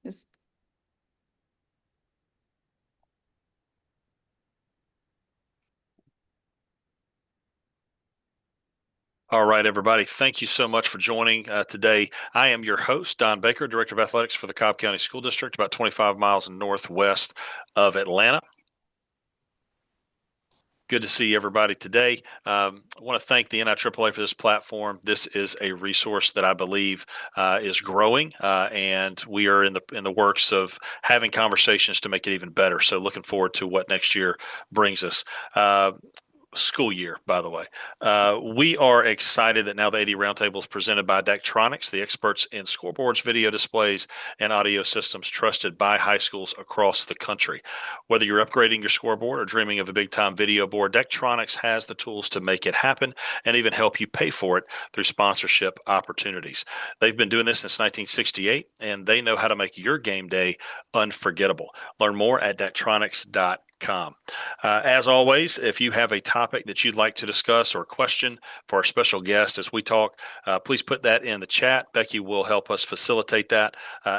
Just All right, everybody. Thank you so much for joining today. I am your host, Don Baker, Director of Athletics for the Cobb County School District, about 25 miles northwest of Atlanta. Good to see everybody today. I want to thank the NIAAA for this platform. This is a resource that I believe is growing, and we are in the works of having conversations to make it even better. So, looking forward to what next year brings us. School year, by the way. We are excited that now the AD Roundtable is presented by Daktronics, the experts in scoreboards, video displays, and audio systems trusted by high schools across the country. Whether you're upgrading your scoreboard or dreaming of a big-time video board, Daktronics has the tools to make it happen and even help you pay for it through sponsorship opportunities. They've been doing this since 1968, and they know how to make your game day unforgettable. Learn more at daktronics.com. As always, if you have a topic that you'd like to discuss or a question for our special guest as we talk, please put that in the chat. Becky will help us facilitate that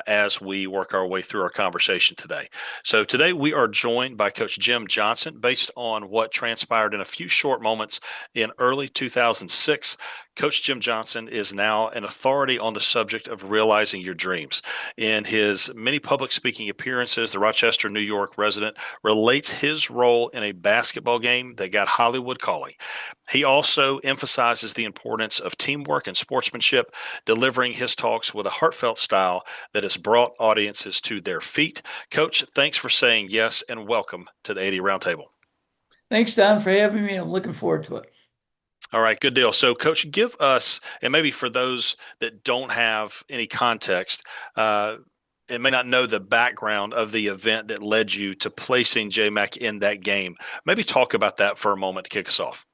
as we work our way through our conversation today. So today we are joined by Coach Jim Johnson based on what transpired in a few short moments in early 2006. Coach Jim Johnson is now an authority on the subject of realizing your dreams. In his many public speaking appearances, the Rochester, New York resident relates his role in a basketball game that got Hollywood calling. He also emphasizes the importance of teamwork and sportsmanship, delivering his talks with a heartfelt style that has brought audiences to their feet. Coach, thanks for saying yes and welcome to the AD Roundtable. Thanks, Don, for having me. I'm looking forward to it. All right, good deal. So, Coach, give us, and maybe for those that don't have any context, and may not know the background of the event that led you to placing JMac in that game, maybe talk about that for a moment to kick us off.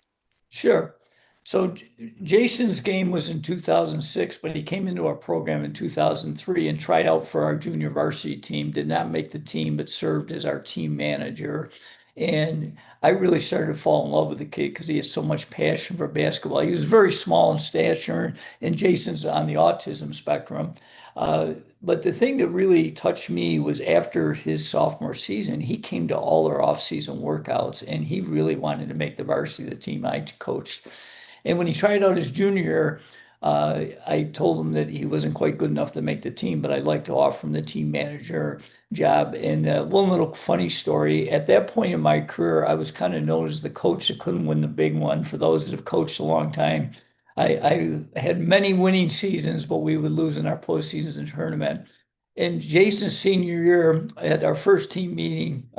Sure. So Jason's game was in 2006, but he came into our program in 2003 and tried out for our junior varsity team, did not make the team, but served as our team manager. And I really started to fall in love with the kid because he had so much passion for basketball. He was very small in stature, and Jason's on the autism spectrum. But the thing that really touched me was after his sophomore season, he came to all our off-season workouts, and he really wanted to make the varsity, the team I coached. And when he tried out his junior year, I told him that he wasn't quite good enough to make the team, but I'd like to offer him the team manager job. And one little funny story, at that point in my career, I was kind of known as the coach that couldn't win the big one. For those that have coached a long time, I had many winning seasons, but we would lose in our postseasons and tournament. In Jason's senior year, at our first team meeting,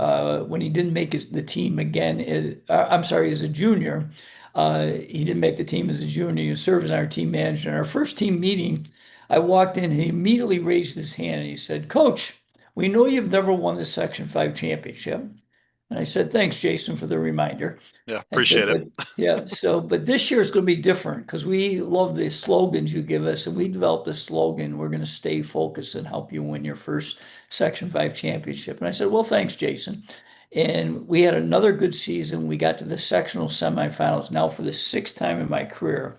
when he didn't make the team again, I'm sorry, as a junior, he didn't make the team as a junior. He served as our team manager. In our first team meeting, I walked in, he immediately raised his hand and he said, "Coach, we know you've never won the Section 5 championship." And I said, "Thanks, Jason, for the reminder." Yeah, I said, appreciate it. "But yeah, but this year is going to be different because we love the slogans you give us, and we developed a slogan. We're going to stay focused and help you win your first Section 5 championship." And I said, "Well, thanks, Jason." And we had another good season. We got to the sectional semifinals now for the sixth time in my career.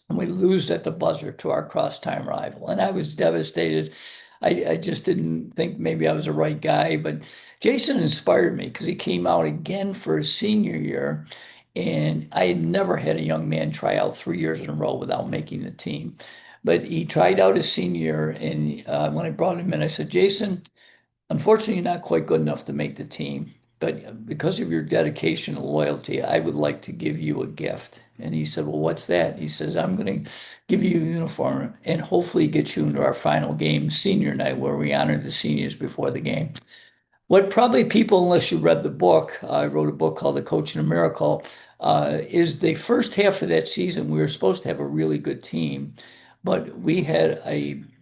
And we lose at the buzzer to our cross-time rival. And I was devastated. I just didn't think maybe I was the right guy. But Jason inspired me because he came out again for his senior year. And I had never had a young man try out 3 years in a row without making the team. But he tried out his senior year. And when I brought him in, I said, "Jason, unfortunately, you're not quite good enough to make the team. But because of your dedication and loyalty, I would like to give you a gift." And he said, "Well, what's that?" He says, "I'm going to give you a uniform and hopefully get you into our final game, senior night, where we honor the seniors before the game." What probably people, unless you read the book, I wrote a book called The Coach in a Miracle, is the first half of that season, we were supposed to have a really good team, but we had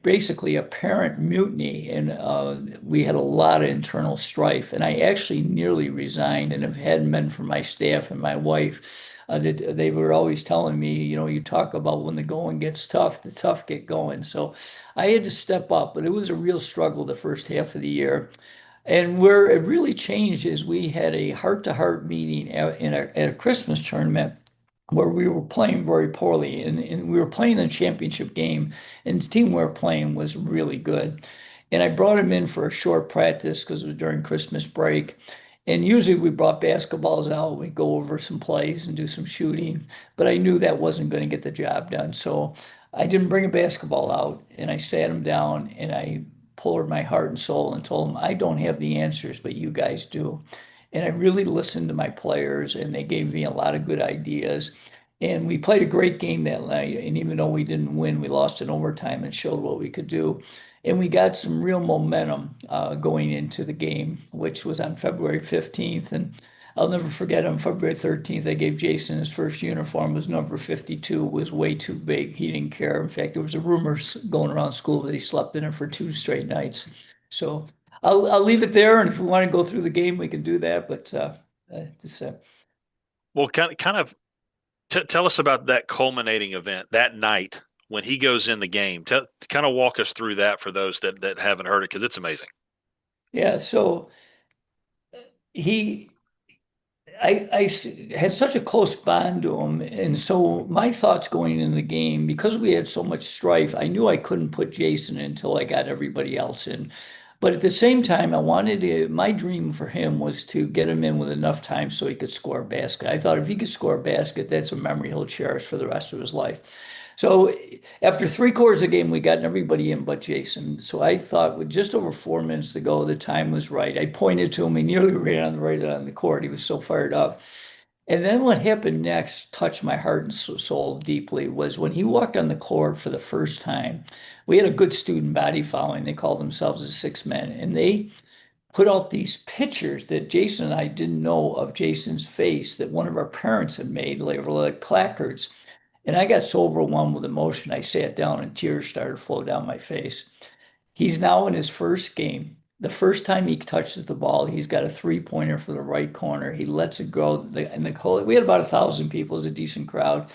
basically a parent mutiny, and we had a lot of internal strife. And I actually nearly resigned, and have had men from my staff and my wife that they were always telling me, you talk about when the going gets tough, the tough get going. So I had to step up, but it was a real struggle the first half of the year. And where it really changed is we had a heart-to-heart meeting at a Christmas tournament where we were playing very poorly, and we were playing the championship game, and the team we were playing was really good. And I brought him in for a short practice because it was during Christmas break. And usually we brought basketballs out, we'd go over some plays and do some shooting, but I knew that wasn't going to get the job done. So I didn't bring a basketball out, and I sat him down and I poured my heart and soul and told him, I don't have the answers, but you guys do. And I really listened to my players, and they gave me a lot of good ideas. And we played a great game that night. And even though we didn't win, we lost in overtime and showed what we could do. And we got some real momentum going into the game, which was on February 15th. And I'll never forget on February 13th, I gave Jason his first uniform. It was number 52, it was way too big. He didn't care. In fact, there was a rumor going around school that he slept in it for 2 straight nights. So I'll leave it there. And if we want to go through the game, we can do that. But just Well, kind of tell us about that culminating event that night when he goes in the game. Kind of walk us through that for those that haven't heard it because it's amazing. yeah. So he had such a close bond to him. And so my thoughts going into the game, because we had so much strife, I knew I couldn't put Jason in until I got everybody else in. But at the same time, my dream for him was to get him in with enough time so he could score a basket. I thought if he could score a basket, that's a memory he'll cherish for the rest of his life. So after 3 quarters of the game, we got everybody in but Jason. So I thought with just over 4 minutes to go, the time was right. I pointed to him. He nearly ran on the right on the court. He was so fired up. And then what happened next touched my heart and soul deeply was when he walked on the court for the first time. We had a good student body following. They called themselves the Six Men, and they put out these pictures that Jason and I didn't know of Jason's face that one of our parents had made. They were like placards. And I got so overwhelmed with emotion, I sat down and tears started to flow down my face. He's now in his first game. The first time he touches the ball, he's got a three-pointer for the right corner. He lets it go. And we had about 1,000 people. It was a decent crowd.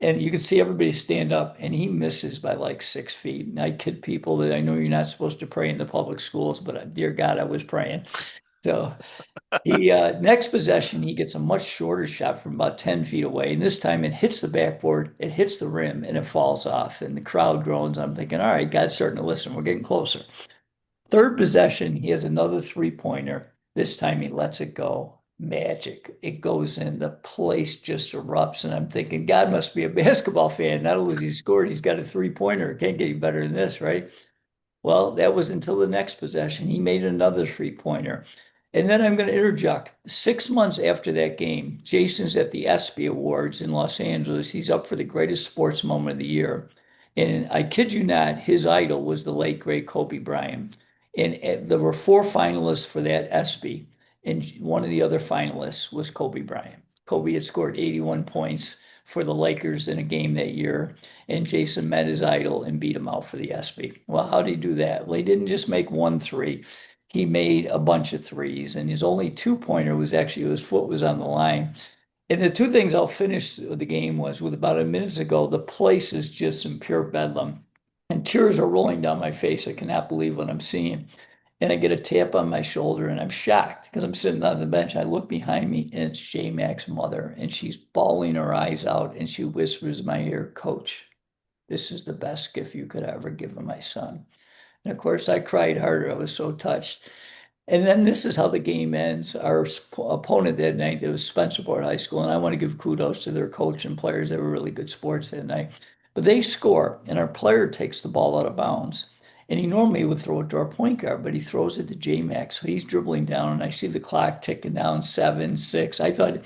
And you can see everybody stand up, and he misses by like 6 feet. And I kid people that I know you're not supposed to pray in the public schools, but dear God, I was praying. So he next possession, he gets a much shorter shot from about 10 feet away. And this time it hits the backboard, it hits the rim, and it falls off. And the crowd groans. I'm thinking, all right, God's starting to listen. We're getting closer. Third possession, he has another three-pointer. This time he lets it go. Magic. It goes in. The place just erupts. And I'm thinking, God must be a basketball fan. Not only has he scored, he's got a three-pointer. It can't get any better than this, right? Well, that was until the next possession. He made another three-pointer. And then I'm going to interject. 6 months after that game, Jason's at the ESPY Awards in Los Angeles. He's up for the greatest sports moment of the year. And I kid you not, his idol was the late, great Kobe Bryant. And there were 4 finalists for that ESPY. And one of the other finalists was Kobe Bryant. Kobe had scored 81 points for the Lakers in a game that year. And Jason met his idol and beat him out for the ESPY. Well, how did he do that? Well, he didn't just make one three. He made a bunch of threes, and his only two-pointer was actually his foot was on the line. And the two things I'll finish the game was with about a minute to go, the place is just in pure bedlam. And tears are rolling down my face. I cannot believe what I'm seeing. And I get a tap on my shoulder, and I'm shocked because I'm sitting on the bench. I look behind me, and it's J Mac's mother, and she's bawling her eyes out, and she whispers in my ear, Coach, this is the best gift you could ever give my son. And of course, I cried harder. I was so touched. And then this is how the game ends. Our opponent that night, it was Spencerport High School, and I want to give kudos to their coach and players. They were really good sports that night. But they score, and our player takes the ball out of bounds. And he normally would throw it to our point guard, but he throws it to J-Mac. So he's dribbling down, and I see the clock ticking down, 7, 6. I thought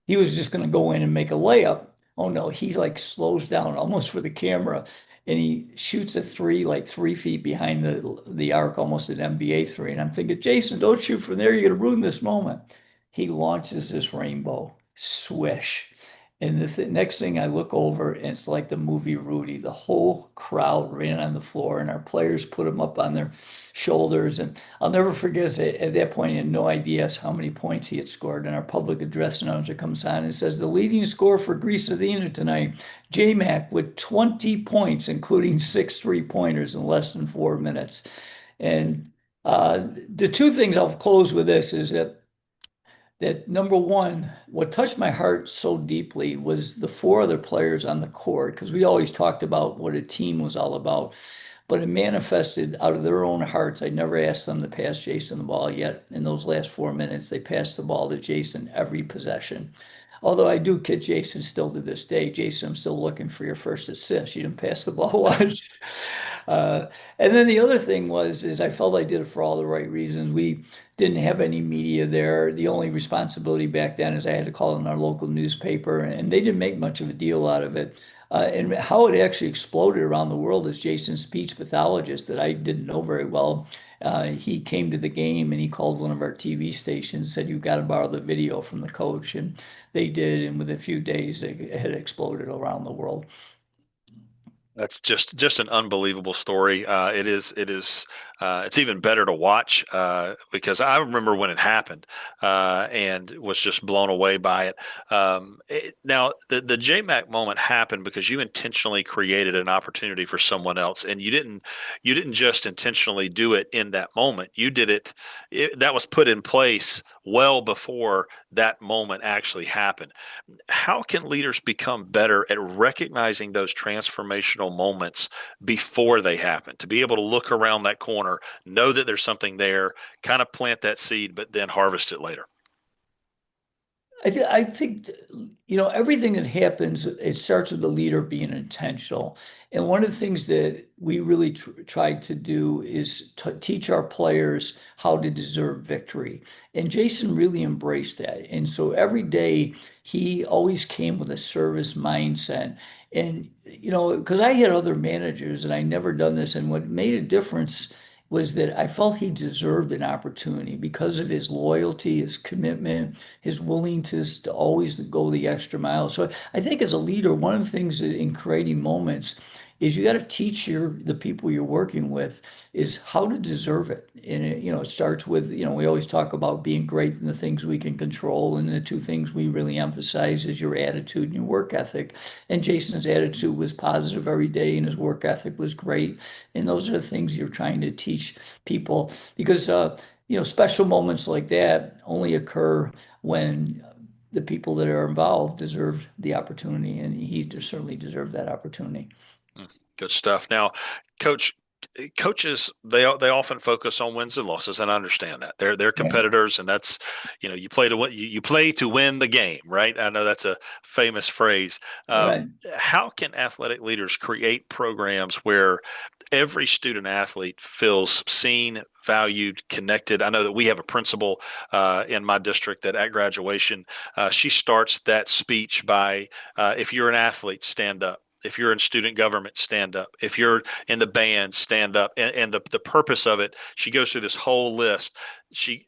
he was just going to go in and make a layup. Oh no, he like slows down almost for the camera, and he shoots a three like 3 feet behind the arc, almost an NBA three. And I'm thinking, Jason, don't shoot from there. You're going to ruin this moment. He launches this rainbow, swish. And the next thing I look over, and it's like the movie Rudy. The whole crowd ran on the floor, and our players put him up on their shoulders. And I'll never forget, at that point, he had no idea how many points he had scored. And our public address announcer comes on and says, the leading scorer for Greece Athena tonight, J-Mac, with 20 points, including 6 three-pointers in less than 4 minutes. And the two things I'll close with this is that number one, what touched my heart so deeply was the 4 other players on the court, because we always talked about what a team was all about. but it manifested out of their own hearts. I never asked them to pass Jason the ball, yet in those last 4 minutes, they passed the ball to Jason every possession. Although I do kid Jason still to this day. Jason, I'm still looking for your first assist. You didn't pass the ball once. Uh, and then the other thing is I felt I did it for all the right reasons. We didn't have any media there. The only responsibility back then is I had to call in our local newspaper, and they didn't make much of a deal out of it. And how it actually exploded around the world is Jason's speech pathologist that I didn't know very well. He came to the game and he called one of our TV stations, said, "You've got to borrow the video from the coach." And they did. And within a few days, it had exploded around the world. That's just an unbelievable story. It's even better to watch because I remember when it happened and was just blown away by it. Now, the JMac moment happened because you intentionally created an opportunity for someone else, and you didn't just intentionally do it in that moment. You did it that was put in place well before that moment actually happened. How can leaders become better at recognizing those transformational moments before they happen, to be able to look around that corner, know that there's something there, kind of plant that seed, but then harvest it later? I think, everything that happens, it starts with the leader being intentional. And one of the things that we really tried to do is to teach our players how to deserve victory. And Jason really embraced that. And so every day he always came with a service mindset. And, because I had other managers and I never done this, and what made a difference was that I felt he deserved an opportunity because of his loyalty, his commitment, his willingness to always go the extra mile. So I think as a leader, one of the things in creating moments is you got to teach the people you're working with is how to deserve it. And it starts with, we always talk about being great in the things we can control. And the two things we really emphasize is your attitude and your work ethic. And Jason's attitude was positive every day and his work ethic was great. And those are the things you're trying to teach people because, special moments like that only occur when the people that are involved deserve the opportunity. And he certainly deserved that opportunity. Good stuff. Now, coach, coaches they often focus on wins and losses, and I understand that they're Yeah. competitors, and that's you play to what you play to win the game, right? I know that's a famous phrase. Right. How can athletic leaders create programs where every student athlete feels seen, valued, connected? I know that we have a principal in my district that at graduation, she starts that speech by, if you're an athlete, stand up. If you're in student government, stand up. If you're in the band, stand up. And the purpose of it, she goes through this whole list.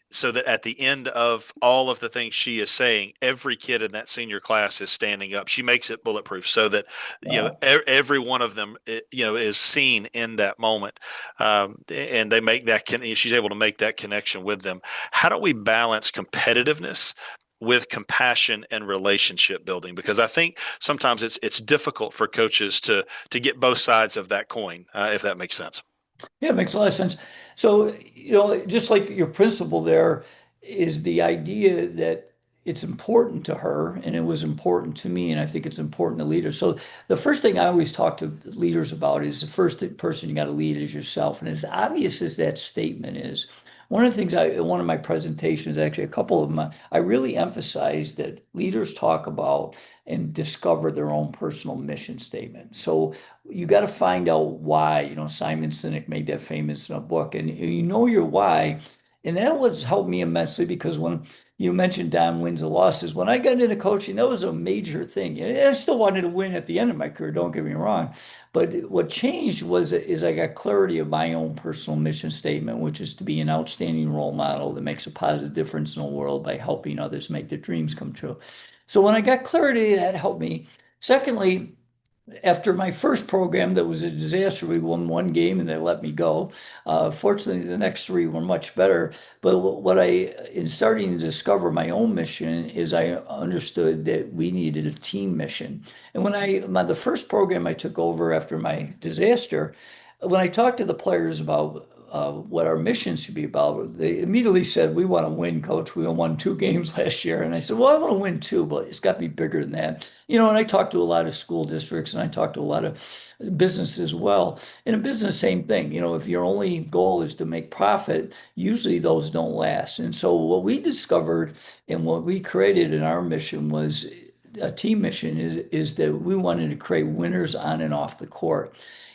So that at the end of all of the things she is saying, every kid in that senior class is standing up. She makes it bulletproof so that Wow. every one of them is seen in that moment, and they make that. She's able to make that connection with them. How do we balance competitiveness with compassion and relationship building? Because I think sometimes it's difficult for coaches to get both sides of that coin, if that makes sense. Yeah, it makes a lot of sense. So, just like your principle there is the idea that it's important to her and it was important to me, and I think it's important to leaders. So the first thing I always talk to leaders about is the first person you got to lead is yourself. And as obvious as that statement is, one of the things one of my presentations, actually a couple of them, I really emphasize that leaders talk about and discover their own personal mission statement. So you got to find out why. Simon Sinek made that famous in a book, and you know your why. And that was helped me immensely because when you mentioned Don wins and losses, when I got into coaching, that was a major thing. And I still wanted to win at the end of my career, don't get me wrong. But what changed is I got clarity of my own personal mission statement, which is to be an outstanding role model that makes a positive difference in the world by helping others make their dreams come true. So when I got clarity, that helped me. Secondly, after my first program that was a disaster, we won one game and they let me go. Fortunately, the next three were much better. But in starting to discover my own mission, is I understood that we needed a team mission. And the first program I took over after my disaster, when I talked to the players about what our mission should be about, they immediately said, "We want to win, coach. We won 2 games last year." And I said, "Well, I want to win too, but it's got to be bigger than that." And I talked to a lot of school districts and I talked to a lot of businesses as well. In a business, same thing. If your only goal is to make profit, usually those don't last. And so what we discovered and what we created in our mission was a team mission is that we wanted to create winners on and off the court.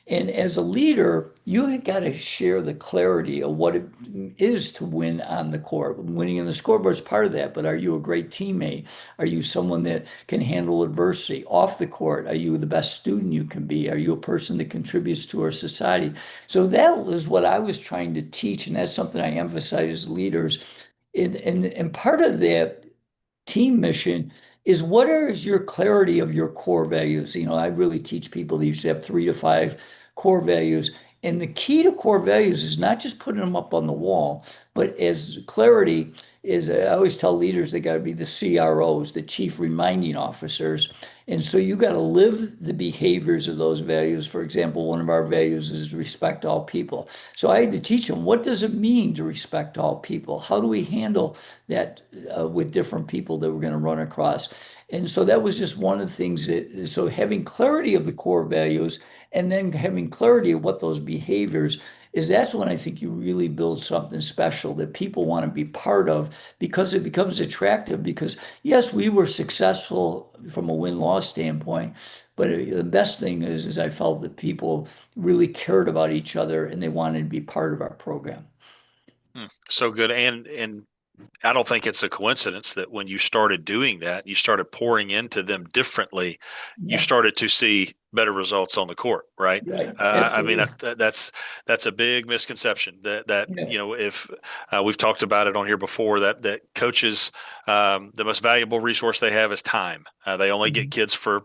And as a leader, you got to share the clarity of what it is to win on the court. Winning in the scoreboard is part of that, but are you a great teammate? Are you someone that can handle adversity? Off the court, are you the best student you can be? Are you a person that contributes to our society? So that was what I was trying to teach, and that's something I emphasize as leaders. And part of that team mission is what is your clarity of your core values? I really teach people that you should have 3 to 5 core values. And the key to core values is not just putting them up on the wall, but as clarity is, I always tell leaders they got to be the CROs, the chief reminding officers. And so you got to live the behaviors of those values. For example, one of our values is respect all people. So I had to teach them, what does it mean to respect all people? How do we handle that with different people that we're going to run across? And so that was just one of the things so having clarity of the core values and then having clarity of what those behaviors that's when I think you really build something special that people want to be part of because it becomes attractive. Because yes, we were successful from a win-loss standpoint, but the best thing is I felt that people really cared about each other and they wanted to be part of our program. So good. And I don't think it's a coincidence that when you started doing that, you started pouring into them differently, you Yeah, started to see better results on the court, right? right. I mean, Absolutely. that's a big misconception that Yeah. if we've talked about it on here before that coaches the most valuable resource they have is time. They only get Mhm. kids for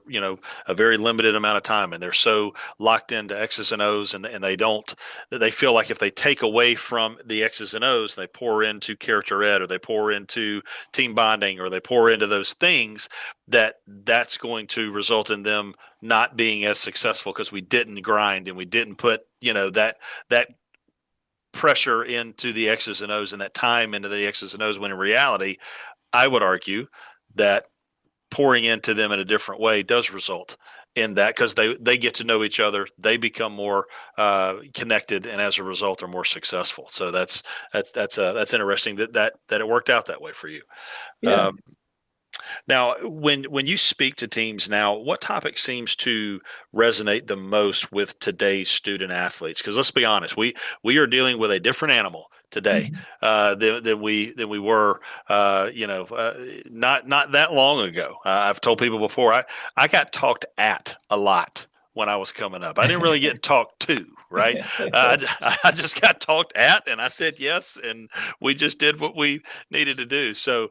a very limited amount of time, and they're so locked into X's and O's, and they feel like if they take away from the X's and O's, they pour into character ed, or they pour into team bonding, or they pour into those things that's going to result in them not being as successful because we didn't grind and we didn't put that pressure into the X's and O's and that time into the X's and O's. When in reality, I would argue that pouring into them in a different way does result in that because they get to know each other, they become more connected, and as a result, are more successful. So that's interesting that it worked out that way for you. Yeah. Um, Now, when you speak to teams now, what topic seems to resonate the most with today's student athletes? Because let's be honest, we are dealing with a different animal today Mhm. than we were, not that long ago. I've told people before, I got talked at a lot when I was coming up. I didn't really get talked to, right? I just got talked at, and I said yes, and we just did what we needed to do. So.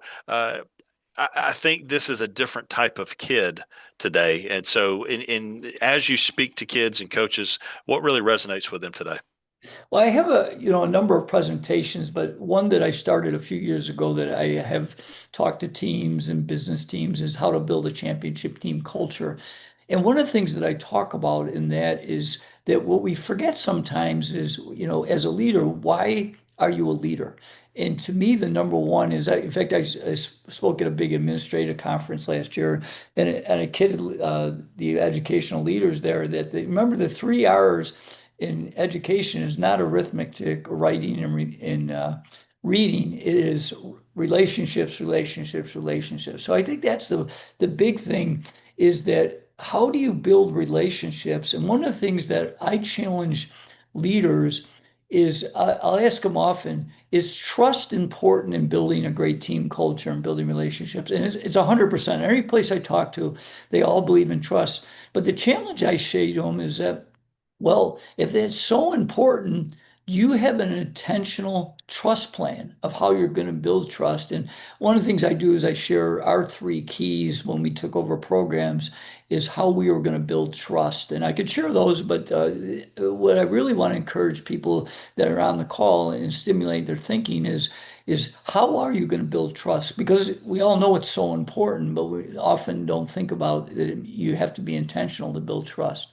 I think this is a different type of kid today. And so, as you speak to kids and coaches, what really resonates with them today? Well, I have a number of presentations, but one that I started a few years ago that I have talked to teams and business teams is how to build a championship team culture. And one of the things that I talk about in that is that what we forget sometimes is, as a leader, why are you a leader? And to me, the number one is, in fact, I spoke at a big administrative conference last year, and a kid, the educational leaders there, that they remember the 3 R's in education is not arithmetic, writing, and reading. It is relationships, relationships, relationships. So I think that's the big thing is that how do you build relationships? And one of the things that I challenge leaders is I'll ask them often, is trust important in building a great team culture and building relationships? And it's 100%. Every place I talk to, they all believe in trust. But the challenge I say to them is that, well, if it's so important, do you have an intentional trust plan of how you're going to build trust? And one of the things I do is I share our 3 keys when we took over programs is how we were going to build trust. And I could share those, but what I really want to encourage people that are on the call and stimulate their thinking is how are you going to build trust? Because we all know it's so important, but we often don't think about that you have to be intentional to build trust.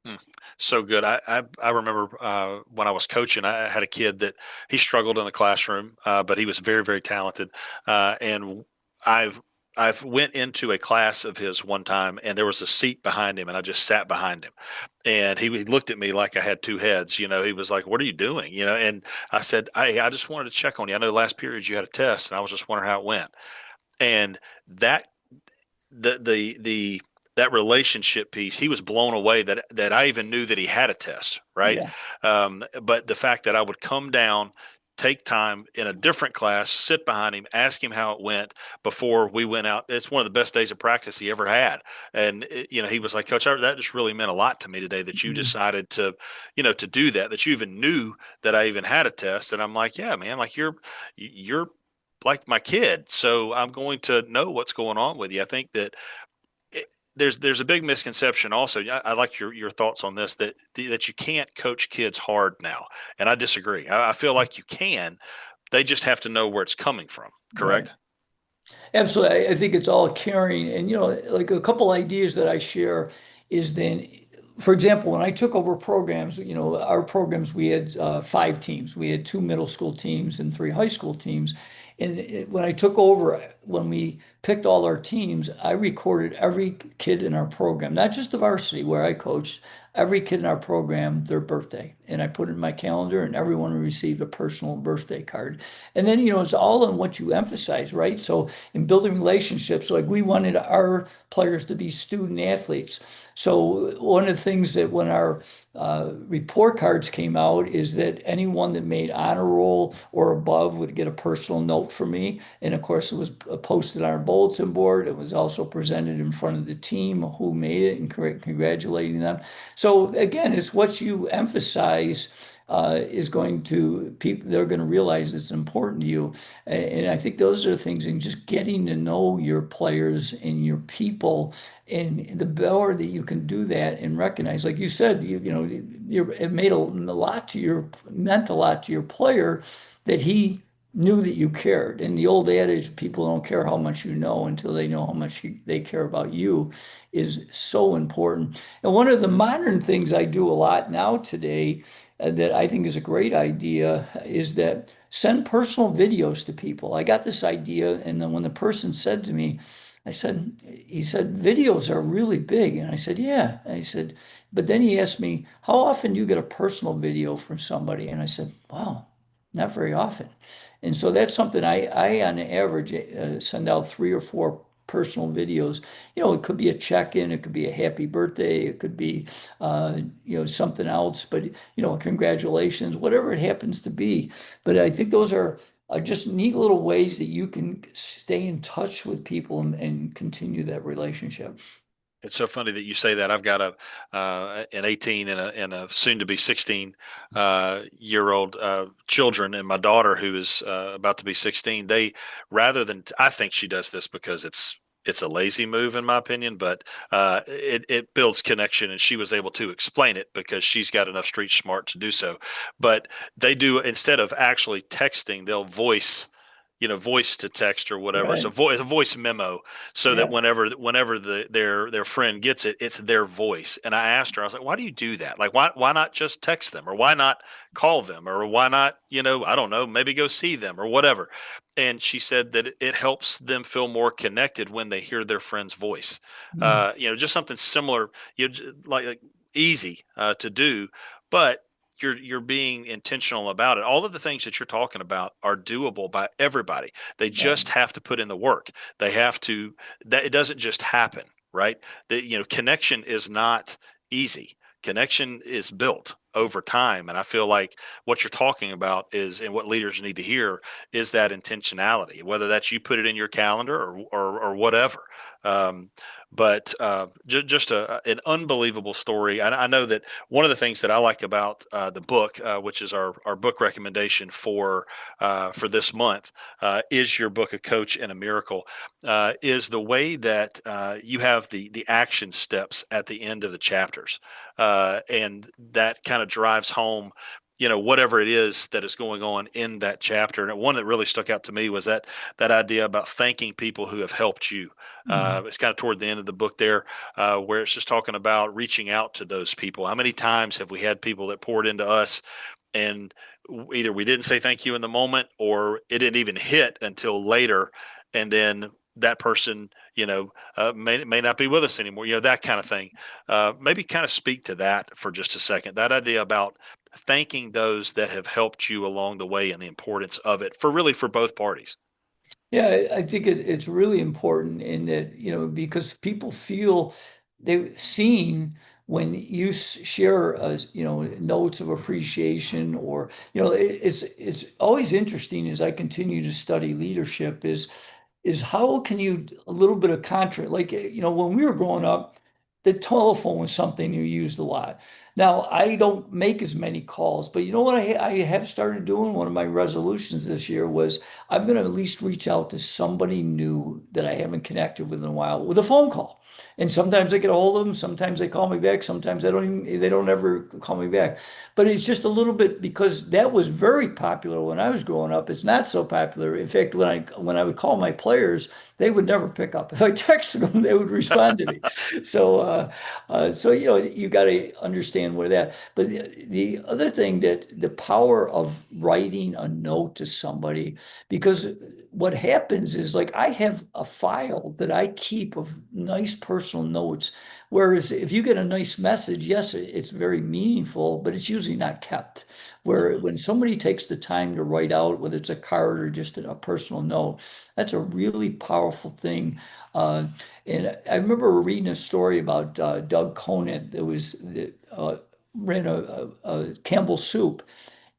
Mm, so good. I remember when I was coaching, I had a kid that he struggled in the classroom, but he was very, very talented. And I've I've went into a class of his one time, and there was a seat behind him, and I just sat behind him. And he looked at me like I had two heads. He was like, "What are you doing?" And I said, I just wanted to check on you. I know last period you had a test, and I was just wondering how it went." And that the that relationship piece, he was blown away that I even knew that he had a test, right? Yeah. But the fact that I would come down, take time in a different class, sit behind him, ask him how it went before we went out. It's one of the best days of practice he ever had. And he was like, "Coach, that just really meant a lot to me today that you Mhm. decided to do that you even knew that I even had a test." And I'm like, "Yeah, man, like you're like my kid, so I'm going to know what's going on with you." I think that it, there's a big misconception also. I like your thoughts on this, that you can't coach kids hard now, and I disagree. I feel like you can. They just have to know where it's coming from. Right. Correct? Absolutely. I think it's all caring. And, like a couple ideas that I share is then, for example, when I took over programs, our programs, we had five teams. We had two middle school teams and three high school teams. And when I took over, when we picked all our teams, I recorded every kid in our program, not just the varsity where I coached, every kid in our program, their birthday. And I put it in my calendar, and everyone received a personal birthday card. And then, it's all in what you emphasize, right? So in building relationships, like we wanted our players to be student athletes. So one of the things that when our report cards came out is that anyone that made honor roll or above would get a personal note from me. And of course, it was posted on our bulletin board. It was also presented in front of the team who made it and congratulating them. So again, it's what you emphasize is going to people, they're going to realize it's important to you. And I think those are the things in just getting to know your players and your people. And the more that you can do that and recognize, like you said, it made a lot to meant a lot to your player that he knew that you cared. And the old adage, people don't care how much you know until they know how much they care about you, is so important. And one of the modern things I do a lot now today that I think is a great idea is that send personal videos to people. I got this idea, and then when the person said to me, he said, videos are really big. And I said, yeah. And I said, but then he asked me, how often do you get a personal video from somebody? And I said, wow, not very often. And so that's something I on average, send out three or four personal videos. It could be a check-in, it could be a happy birthday, it could be, something else, but, congratulations, whatever it happens to be. But I think those are just neat little ways that you can stay in touch with people and continue that relationship. It's so funny that you say that. I've got an 18 and a soon to be 16 year old children, and my daughter who is about to be 16. They rather than I think she does this because it's a lazy move in my opinion, but it builds connection, and she was able to explain it because she's got enough street smart to do so. But they do, instead of actually texting, they'll voice to text or whatever. So Right. a voice memo, so that Yeah. whenever their friend gets it, it's their voice. And I asked her, I was like, "Why do you do that? Like, why not just text them, or why not call them, or why not, I don't know, maybe go see them or whatever?" And she said that it helps them feel more connected when they hear their friend's voice. Mm. Just something similar, like easy to do, but you're being intentional about it. All of the things that you're talking about are doable by everybody. They Right. just have to put in the work. They have to. That it doesn't just happen, right? Connection is not easy. Connection is built over time, and I feel like what you're talking about is, and what leaders need to hear is that intentionality. Whether that's you put it in your calendar or whatever. Um, but just an unbelievable story. I know that one of the things that I like about the book, which is our book recommendation for this month, is your book, A Coach and a Miracle, is the way that you have the action steps at the end of the chapters, and that kind of drives home whatever it is that is going on in that chapter. And one that really stuck out to me was that idea about thanking people who have helped you. Mhm. It's kind of toward the end of the book there, where it's just talking about reaching out to those people. How many times have we had people that poured into us, and either we didn't say thank you in the moment, or it didn't even hit until later, and then that person, may not be with us anymore, that kind of thing. Maybe kind of speak to that for just a second. That idea about thanking those that have helped you along the way and the importance of it for both parties. Yeah, I think it's really important in that, because people feel they've seen when you share, notes of appreciation or, it's always interesting as I continue to study leadership is how can you a little bit of contra like, when we were growing up, the telephone was something you used a lot. Now, I don't make as many calls, but you know what I have started doing? One of my resolutions this year was I'm going to at least reach out to somebody new that I haven't connected with in a while with a phone call. And sometimes I get a hold of them, sometimes they call me back, sometimes they don't ever call me back. But it's just a little bit because that was very popular when I was growing up. It's not so popular. In fact, when I would call my players, they would never pick up. If I texted them, they would respond to me. So you got to understand where that. But the other thing that the power of writing a note to somebody, because what happens is like I have a file that I keep of nice personal notes. Whereas if you get a nice message, yes, it's very meaningful, but it's usually not kept. Where Mhm. when somebody takes the time to write out, whether it's a card or just a personal note, that's a really powerful thing. Uh, and I remember reading a story about Doug Conant that ran a Campbell Soup.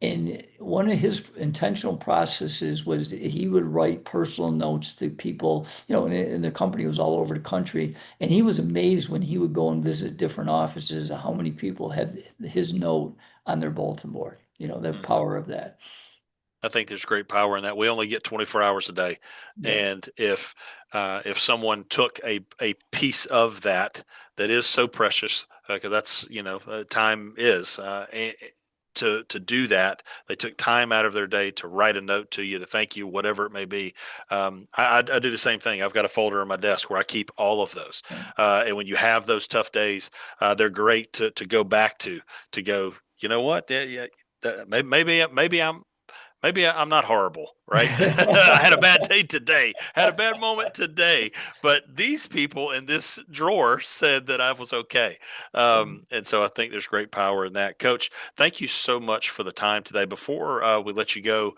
And one of his intentional processes was he would write personal notes to people, and the company was all over the country. And he was amazed when he would go and visit different offices, how many people had his note on their bulletin board, the Mhm. power of that. I think there's great power in that. We only get 24 hours a day, Yeah. and if someone took a piece of that is so precious, because that's time is, to do that, they took time out of their day to write a note to you to thank you, whatever it may be. I do the same thing. I've got a folder on my desk where I keep all of those, and when you have those tough days, they're great to go back to go. You know what? Yeah, yeah. Maybe I'm not horrible, right? I had a bad day today, had a bad moment today, but these people in this drawer said that I was okay. And so I think there's great power in that. Coach, thank you so much for the time today. Before we let you go,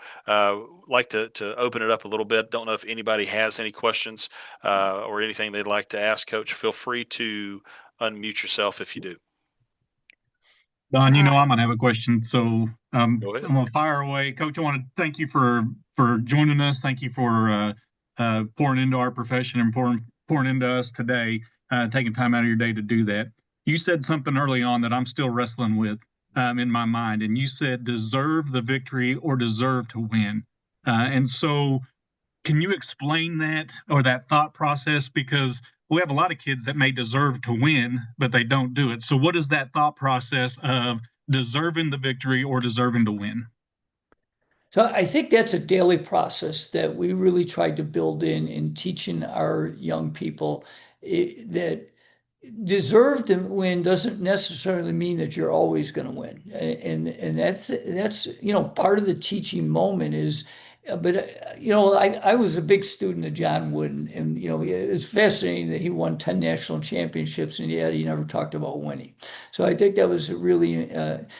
like to open it up a little bit. Don't know if anybody has any questions or anything they'd like to ask, Coach. Feel free to unmute yourself if you do. Don, I'm gonna have a question, so Go ahead. I'm gonna fire away. Coach, I want to thank you for joining us. Thank you for pouring into our profession and pouring into us today, taking time out of your day to do that. You said something early on that I'm still wrestling with in my mind, and you said deserve the victory or deserve to win. And so can you explain that or that thought process? Because we have a lot of kids that may deserve to win, but they don't do it. So, what is that thought process of deserving the victory or deserving to win? So I think that's a daily process that we really tried to build in teaching our young people that deserve to win doesn't necessarily mean that you're always going to win. And that's part of the teaching moment is but I was a big student of John Wood and it's fascinating that he won 10 national championships and yet he never talked about winning. So I think that was really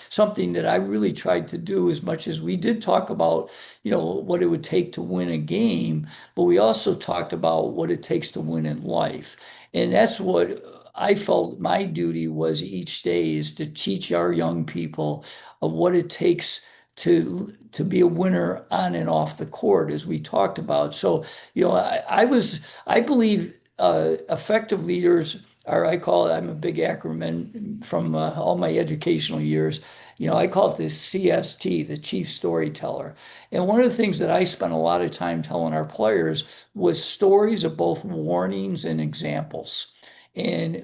something that I really tried to do as much as we did talk about what it would take to win a game, but we also talked about what it takes to win in life. And that's what I felt my duty was each day is to teach our young people of what it takes to be a winner on and off the court, as we talked about. So, I believe effective leaders are, I call it, I'm a big acronym from all my educational years. I call it the CST, the chief storyteller. And one of the things that I spent a lot of time telling our players was stories of both warnings and examples. And,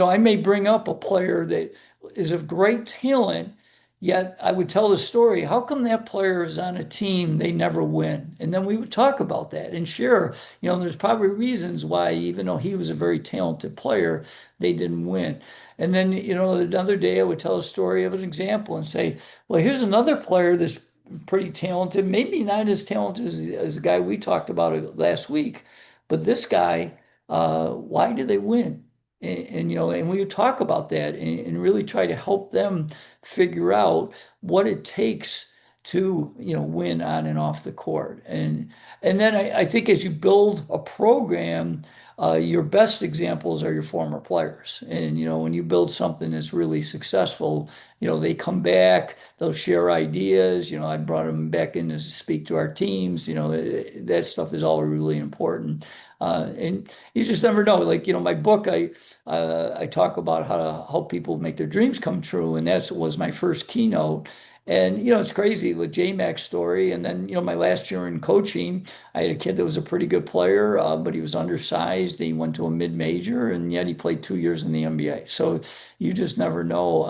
I may bring up a player that is of great talent, Yet I would tell the story, how come that player is on a team, they never win? And then we would talk about that and share, there's probably reasons why, even though he was a very talented player, they didn't win. And then, another day I would tell a story of an example and say, well, here's another player that's pretty talented, maybe not as talented as the guy we talked about last week, but this guy, why did they win? And we would talk about that and really try to help them figure out what it takes to, win on and off the court. And then I think as you build a program, your best examples are your former players. And, when you build something that's really successful, they come back, they'll share ideas. I brought them back in to speak to our teams. That stuff is all really important. And you just never know. Like, my book, I talk about how to help people make their dreams come true. And that was my first keynote. And, it's crazy with J-Mac's story. And then, my last year in coaching, I had a kid that was a pretty good player, but he was undersized. He went to a mid-major, and yet he played 2 years in the NBA. So you just never know.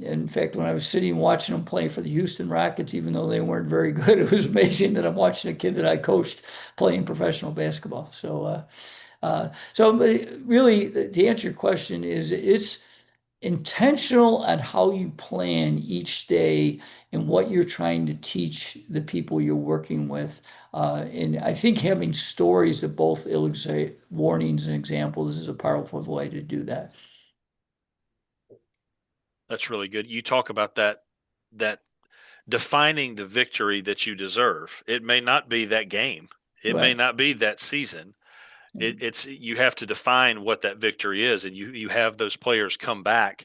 In fact, when I was sitting watching him play for the Houston Rockets, even though they weren't very good, it was amazing that I'm watching a kid that I coached playing professional basketball. But really, to answer your question, it's intentional on how you plan each day and what you're trying to teach the people you're working with. And I think having stories that both illustrate warnings and examples is a powerful way to do that. That's really good. You talk about that defining the victory that you deserve. It may not be that game. It may Right. not be that season. It's you have to define what that victory is, and you have those players come back.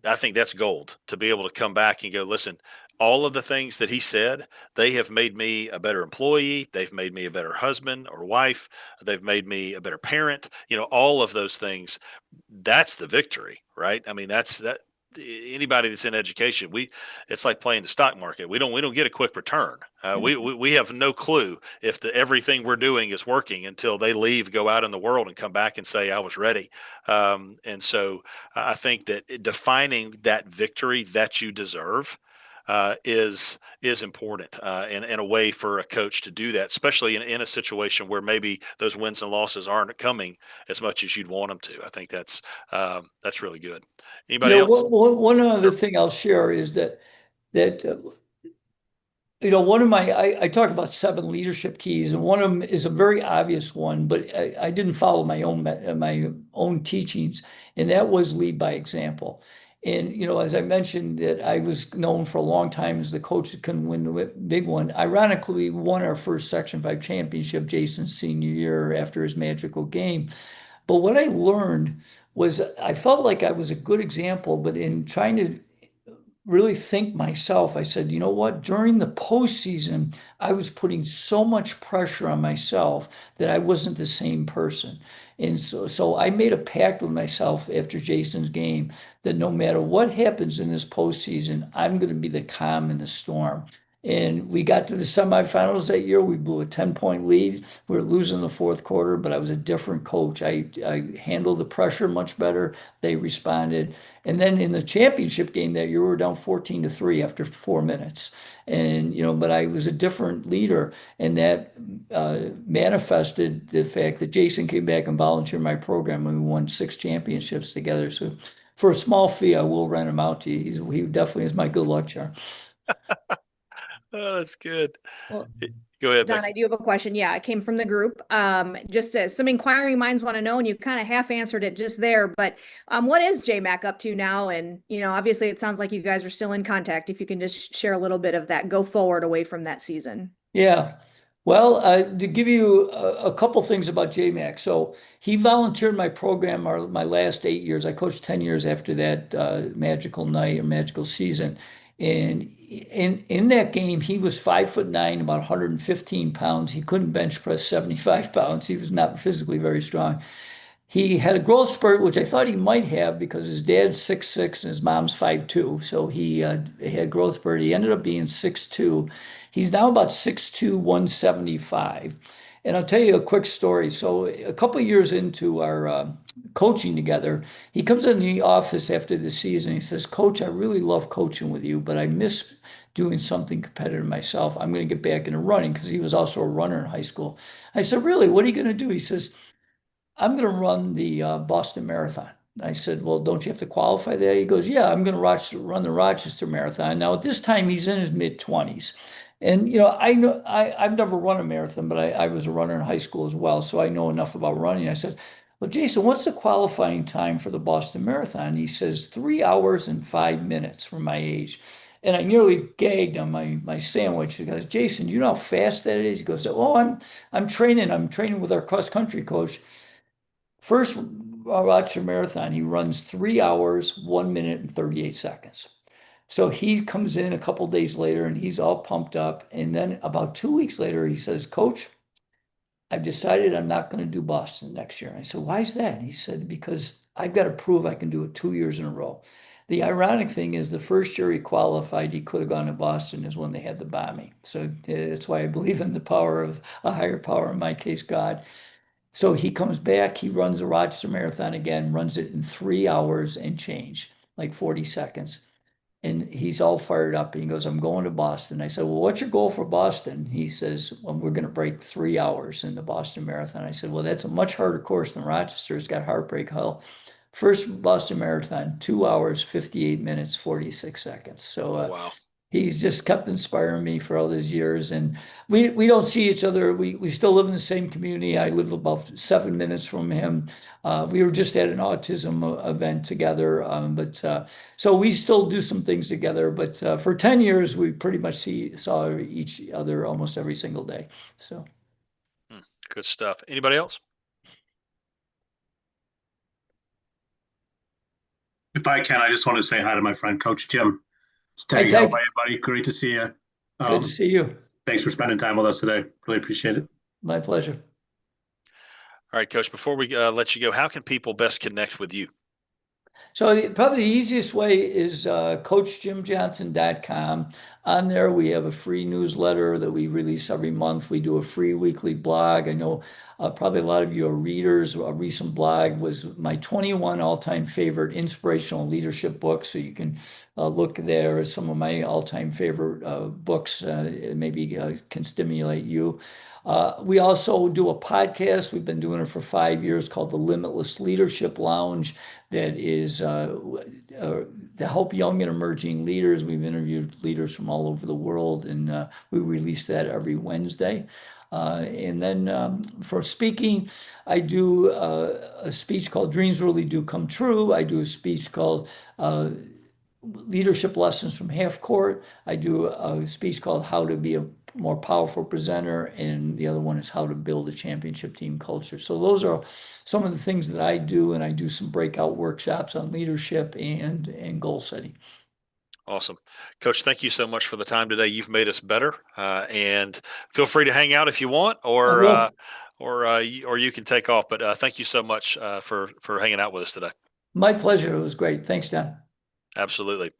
I think that's gold to be able to come back and go, listen, all of the things that he said, they have made me a better employee. They've made me a better husband or wife. They've made me a better parent. All of those things. That's the victory, right? I mean, that's that. Anybody that's in education, it's like playing the stock market. We don't get a quick return. We have no clue if everything we're doing is working until they leave, go out in the world, and come back and say I was ready. And so I think that defining that victory that you deserve is important, and a way for a coach to do that, especially in a situation where maybe those wins and losses aren't coming as much as you'd want them to. I think that's really good. Anybody else? One other thing I'll share is that one of I talk about 7 leadership keys, and one of them is a very obvious one, but I didn't follow my own teachings, and that was lead by example. And as I mentioned, that I was known for a long time as the coach that couldn't win the big one. Ironically, we won our first Section 5 championship Jason's senior year after his magical game. But what I learned was I felt like I was a good example, but in trying to really think myself, I said, you know what? During the postseason, I was putting so much pressure on myself that I wasn't the same person. And so I made a pact with myself after Jason's game that no matter what happens in this postseason, I'm going to be the calm in the storm. And we got to the semifinals that year. We blew a 10-point lead. We were losing the fourth quarter, but I was a different coach. I handled the pressure much better. They responded. And then in the championship game that year, we were down 14-3 after 4 minutes. And, but I was a different leader. And that manifested the fact that Jason came back and volunteered my program, and we won 6 championships together. So for a small fee, I will rent him out to you. He definitely is my good luck charm. Oh, that's good. Well, Go ahead, Don, Becky. I do have a question. Yeah, it came from the group. Just some inquiring minds want to know, and you kind of half answered it just there. But what is JMac up to now? And obviously, it sounds like you guys are still in contact. If you can just share a little bit of that go forward away from that season. Yeah. Well, to give you a couple things about JMac. So he volunteered my program my last 8 years. I coached 10 years after that magical night or magical season. And in that game, he was 5'9", about 115 pounds. He couldn't bench press 75 pounds. He was not physically very strong. He had a growth spurt, which I thought he might have because his dad's 6'6" and his mom's 5'2". So he had growth spurt. He ended up being 6'2". He's now about 6'2", 175. And I'll tell you a quick story. So a couple of years into our coaching together, he comes in the office after the season. He says, Coach, I really love coaching with you, but I miss doing something competitive myself. I'm going to get back into running, because he was also a runner in high school. I said, really? What are you going to do? He says, I'm going to run the Boston Marathon. I said, well, don't you have to qualify there? He goes, yeah, I'm going to run the Rochester Marathon. Now, at this time, he's in his mid-20s. And, I've never run a marathon, but I was a runner in high school as well. So I know enough about running. I said, well, Jason, what's the qualifying time for the Boston Marathon? He says, 3 hours and 5 minutes for my age. And I nearly gagged on my sandwich. He goes, Jason, you know how fast that is? He goes, oh, I'm training with our cross country coach. First Rochester Marathon, he runs 3 hours, 1 minute, and 38 seconds. So he comes in a couple days later and he's all pumped up. And then about 2 weeks later, he says, Coach, I've decided I'm not going to do Boston next year. And I said, why is that? And he said, because I've got to prove I can do it 2 years in a row. The ironic thing is, the first year he qualified, he could have gone to Boston, is when they had the bombing. So that's why I believe in the power of a higher power, in my case, God. So he comes back, he runs the Rochester Marathon again, runs it in 3 hours and change, like 40 seconds. And he's all fired up. And he goes, I'm going to Boston. I said, well, what's your goal for Boston? He says, well, we're going to break 3 hours in the Boston Marathon. I said, well, that's a much harder course than Rochester. It's got Heartbreak Hill. First Boston Marathon, 2 hours, 58 minutes, 46 seconds. So Wow. he's just kept inspiring me for all these years. And we don't see each other. We still live in the same community. I live about 7 minutes from him. We were just at an autism event together. So we still do some things together. But for 10 years, we pretty much saw each other almost every single day. So Good stuff. Anybody else? If I can, I just want to say hi to my friend, Coach Jim. It's tagging Ted. out by everybody. Great to see you. Good to see you. Thanks for spending time with us today. Really appreciate it. My pleasure. All right, Coach, before we let you go, how can people best connect with you? So probably the easiest way is coachjimjohnson.com. On there, we have a free newsletter that we release every month. We do a free weekly blog. I know probably a lot of you are readers. A recent blog was my 21 all-time favorite inspirational leadership books. So you can look there at some of my all-time favorite books. Maybe can stimulate you. We also do a podcast. We've been doing it for 5 years, called the Limitless Leadership Lounge, that is to help young and emerging leaders. We've interviewed leaders from all over the world, and we release that every Wednesday. And then for speaking, I do a speech called Dreams Really Do Come True. I do a speech called Leadership Lessons from Half Court. I do a speech called How to Be a More Powerful Presenter, and the other one is How to Build a Championship Team Culture. So those are some of the things that I do, and I do some breakout workshops on leadership and goal setting. Awesome. Coach, thank you so much for the time today. You've made us better, and feel free to hang out if you want, or you can take off. But thank you so much for hanging out with us today. My pleasure. It was great. Thanks, Don. Absolutely.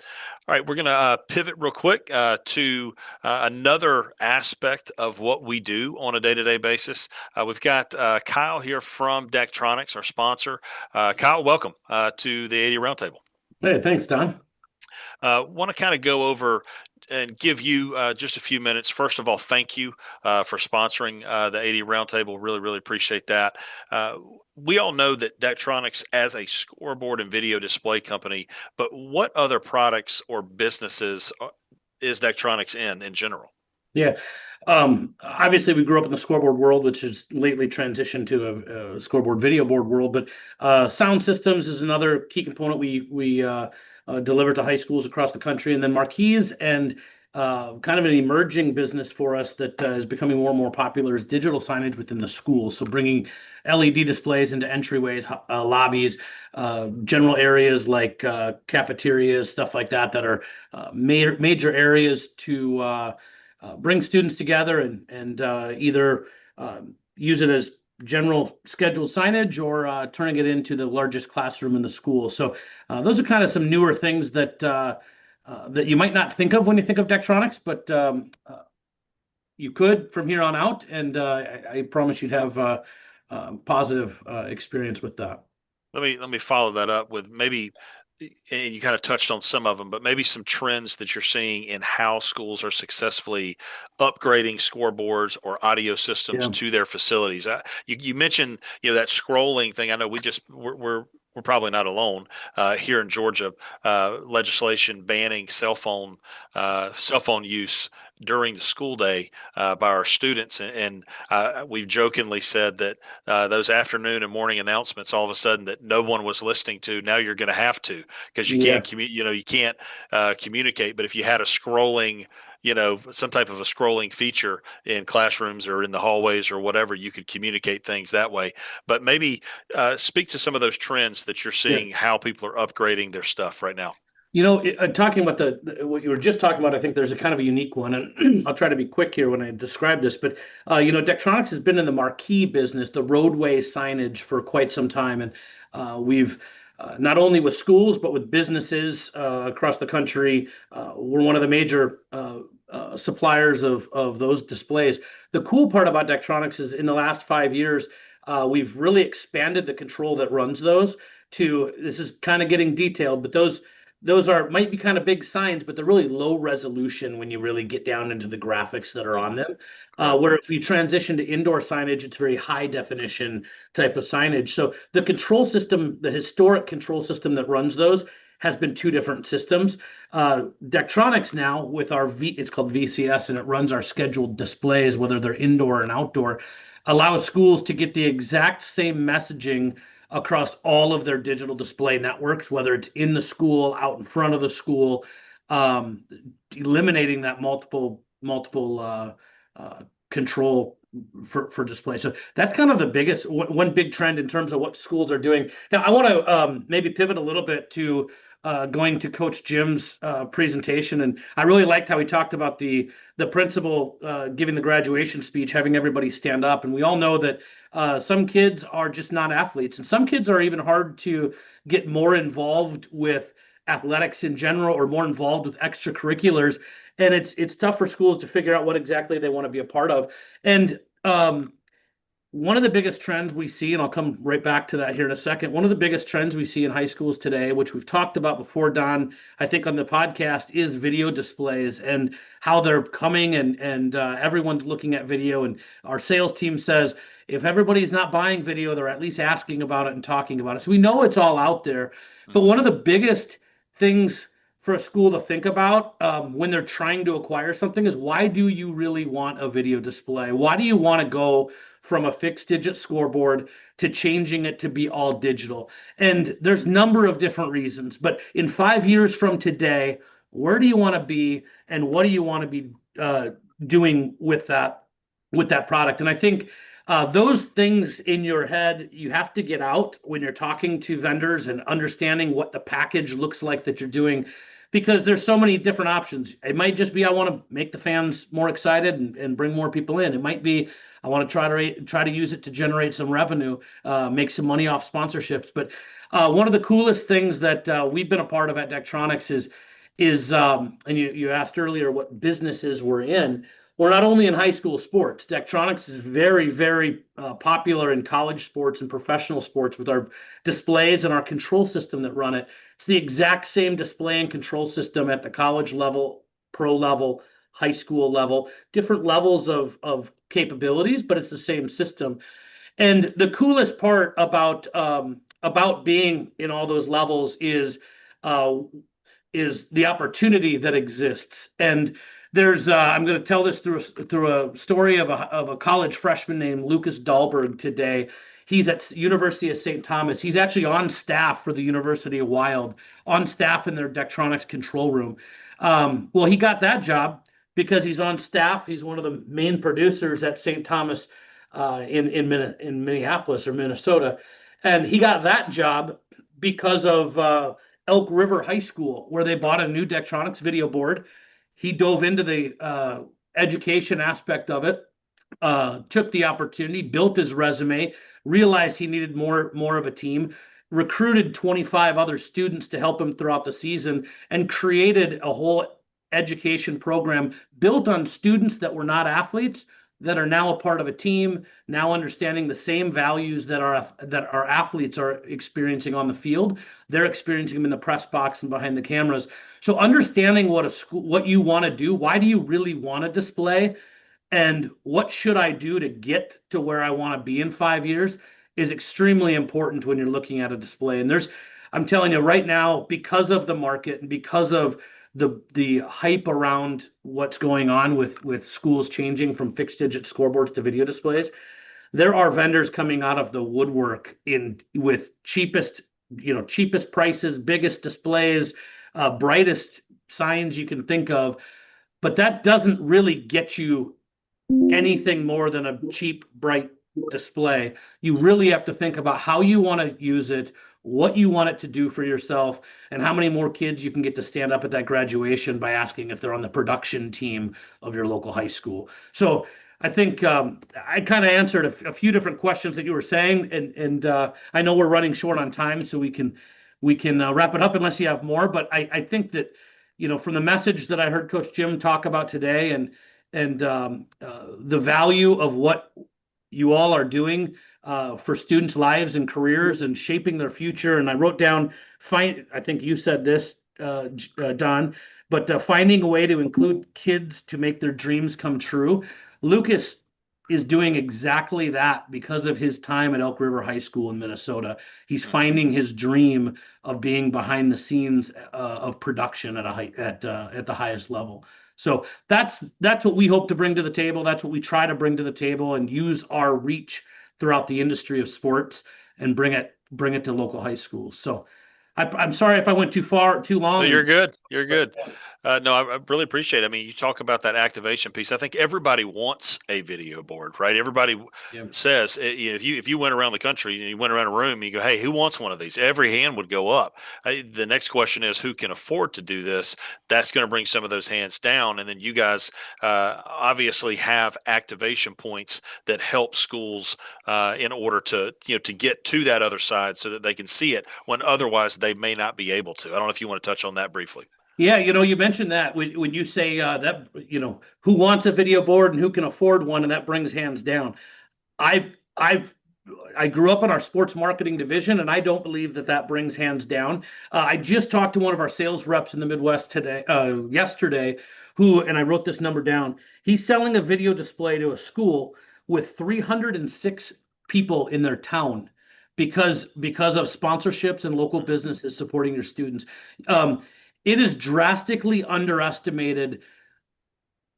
All right, we're going to pivot real quick to another aspect of what we do on a day-to-day basis. We've got Kyle here from Daktronics, our sponsor. Kyle, welcome to the AD Roundtable. Hey, thanks, Don. Want to kind of go over and give you just a few minutes. First of all, thank you for sponsoring the AD Roundtable. Really, really appreciate that. We all know that Daktronics as a scoreboard and video display company, but what other products or businesses is Daktronics in general? Yeah. Obviously, we grew up in the scoreboard world, which has lately transitioned to a scoreboard video board world. But sound systems is another key component we deliver to high schools across the country. And then marquees, and kind of an emerging business for us that is becoming more and more popular, is digital signage within the school. So bringing LED displays into entryways, lobbies, general areas like cafeterias, stuff like that are major areas to bring students together and either use it as general scheduled signage or turning it into the largest classroom in the school. So those are kind of some newer things that that you might not think of when you think of Daktronics, but you could from here on out, and I promise you'd have positive experience with that. Let me follow that up with maybe, and you kind of touched on some of them, but maybe some trends that you're seeing in how schools are successfully upgrading scoreboards or audio systems Yeah. to their facilities. You mentioned, that scrolling thing. I know we're probably not alone here in Georgia. Legislation banning cell phone use during the school day by our students, and we've jokingly said that those afternoon and morning announcements, all of a sudden, that no one was listening to, now you're going to have to, because you can't you can't communicate. But if you had a scrolling, some type of a scrolling feature in classrooms or in the hallways or whatever, you could communicate things that way. But maybe speak to some of those trends that you're seeing, how people are upgrading their stuff right now. Talking about what you were just talking about, I think there's a kind of a unique one, and I'll try to be quick here when I describe this. But Daktronics has been in the marquee business, the roadway signage, for quite some time, and we've not only with schools but with businesses across the country. We're one of the major suppliers of those displays. The cool part about Daktronics is in the last 5 years, we've really expanded the control that runs those to. This is kind of getting detailed, but those might be kind of big signs, but they're really low resolution when you really get down into the graphics that are on them. Where if you transition to indoor signage, it's very high definition type of signage. So the control system, the historic control system that runs those, has been two different systems. Daktronics now, with it's called VCS, and it runs our scheduled displays, whether they're indoor and outdoor, allows schools to get the exact same messaging across all of their digital display networks, whether it's in the school, out in front of the school, eliminating that multiple control for display. So that's kind of the biggest one big trend in terms of what schools are doing. Now, I want to maybe pivot a little bit to going to Coach Jim's presentation, and I really liked how he talked about the principal giving the graduation speech, having everybody stand up. And we all know that some kids are just not athletes, and some kids are even hard to get more involved with athletics in general, or more involved with extracurriculars. And it's tough for schools to figure out what exactly they want to be a part of. And one of the biggest trends we see, and I'll come right back to that here in a second, one of the biggest trends we see in high schools today, which we've talked about before, Don, I think on the podcast, is video displays and how they're coming, and everyone's looking at video. And our sales team says, if everybody's not buying video, they're at least asking about it and talking about it. So we know it's all out there. But one of the biggest things for a school to think about when they're trying to acquire something is, why do you really want a video display? Why do you want to go from a fixed digit scoreboard to changing it to be all digital? And there's a number of different reasons, but in 5 years from today, where do you want to be, and what do you want to be doing with that product? And I think those things in your head, you have to get out when you're talking to vendors and understanding what the package looks like that you're doing, because there's so many different options. It might just be, I want to make the fans more excited and bring more people in. It might be, I want to try to use it to generate some revenue, make some money off sponsorships. But one of the coolest things that we've been a part of at Daktronics is and you asked earlier what businesses we're in. We're not only in high school sports. Daktronics is very, very popular in college sports and professional sports with our displays and our control system that run it. It's the exact same display and control system at the college level, pro level, high school level, different levels of capabilities, but it's the same system. And the coolest part about being in all those levels is the opportunity that exists. And there's I'm going to tell this through a story of a college freshman named Lucas Dahlberg today. He's at University of St. Thomas. He's actually on staff for the University of Wild, on staff in their Daktronics control room. Well, he got that job because he's on staff. He's one of the main producers at St. Thomas in Minneapolis or Minnesota. And he got that job because of Elk River High School, where they bought a new Daktronics video board. He dove into the education aspect of it, took the opportunity, built his resume, realized he needed more of a team, recruited 25 other students to help him throughout the season, and created a whole education program built on students that were not athletes, that are now a part of a team, now understanding the same values that our athletes are experiencing on the field. They're experiencing them in the press box and behind the cameras. So understanding what you want to do, why do you really want to display, and what should I do to get to where I want to be in 5 years is extremely important when you're looking at a display. And I'm telling you right now, because of the market and because of the hype around what's going on with schools changing from fixed digit scoreboards to video displays, there are vendors coming out of the woodwork with cheapest prices, biggest displays, brightest signs you can think of. But that doesn't really get you anything more than a cheap, bright display. You really have to think about how you want to use it, what you want it to do for yourself, and how many more kids you can get to stand up at that graduation by asking if they're on the production team of your local high school. So I think I kind of answered a few different questions that you were saying, and I know we're running short on time, so we can wrap it up unless you have more. But I think that, from the message that I heard Coach Jim talk about today, and the value of what you all are doing for students' lives and careers and shaping their future. And I wrote down, I think you said this, Don, but finding a way to include kids to make their dreams come true. Lucas is doing exactly that because of his time at Elk River High School in Minnesota. He's finding his dream of being behind the scenes of production at the highest level. So that's what we hope to bring to the table. That's what we try to bring to the table, and use our reach throughout the industry of sports and bring it to local high schools. So I'm sorry if I went too long. No, you're good. You're good. No, I really appreciate it. I mean, you talk about that activation piece. I think everybody wants a video board, right? Everybody says, if you went around the country and you went around a room and you go, hey, who wants one of these? Every hand would go up. The next question is, who can afford to do this? That's going to bring some of those hands down. And then you guys obviously have activation points that help schools in order to get to that other side so that they can see it when otherwise they may not be able to. I don't know if you want to touch on that briefly. Yeah, you mentioned that when you say that, who wants a video board and who can afford one, and that brings hands down. I grew up in our sports marketing division, and I don't believe that brings hands down. I just talked to one of our sales reps in the Midwest yesterday, and I wrote this number down. He's selling a video display to a school with 306 people in their town because of sponsorships and local businesses supporting your students. It is drastically underestimated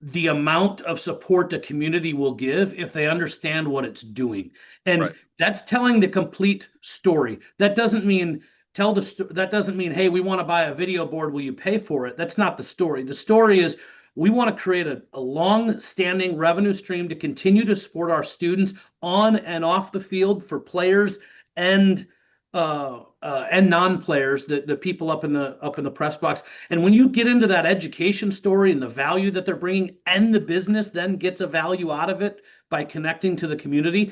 the amount of support the community will give if they understand what it's doing. And that's telling the complete story. That doesn't mean hey, we want to buy a video board, will you pay for it? That's not the story. The story is, we want to create a long-standing revenue stream to continue to support our students on and off the field for players and non-players, the people up in the press box. And when you get into that education story and the value that they're bringing, and the business then gets a value out of it by connecting to the community,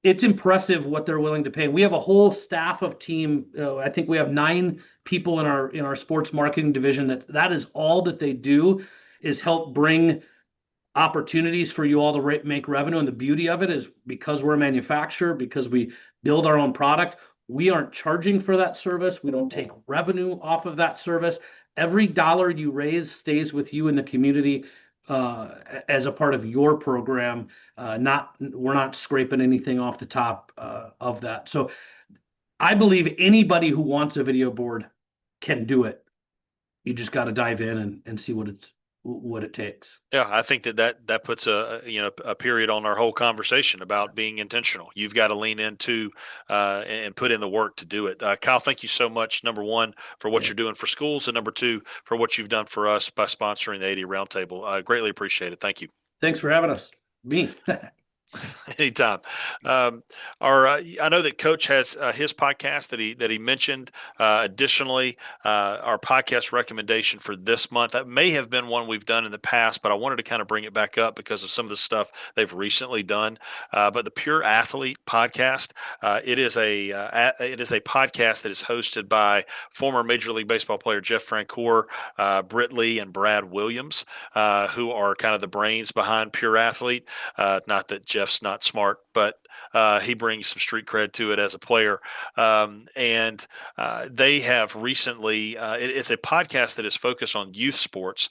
it's impressive what they're willing to pay. We have a whole staff of team. I think we have 9 people in our sports marketing division that is all that they do, is help bring opportunities for you all to make revenue. And the beauty of it is, because we're a manufacturer, because we build our own product, we aren't charging for that service. We don't take revenue off of that service. Every dollar you raise stays with you in the community as a part of your program. We're not scraping anything off the top of that. So I believe anybody who wants a video board can do it. You just got to dive in and see what it takes. Yeah, I think that puts a period on our whole conversation about being intentional. You've got to lean into and put in the work to do it. Kyle, thank you so much, number one, for what you're doing for schools, and number two, for what you've done for us by sponsoring the AD Roundtable. I greatly appreciate it. Thank you. Thanks for having us. Me. Anytime. I know that Coach has his podcast that he mentioned. Additionally, our podcast recommendation for this month, that may have been one we've done in the past, but I wanted to kind of bring it back up because of some of the stuff they've recently done. But the Pure Athlete podcast, it is a podcast that is hosted by former Major League Baseball player Jeff Francoeur, Britt Lee, and Brad Williams, who are kind of the brains behind Pure Athlete. Not that Jeff's not smart, but he brings some street cred to it as a player. And they have recently, it's a podcast that is focused on youth sports.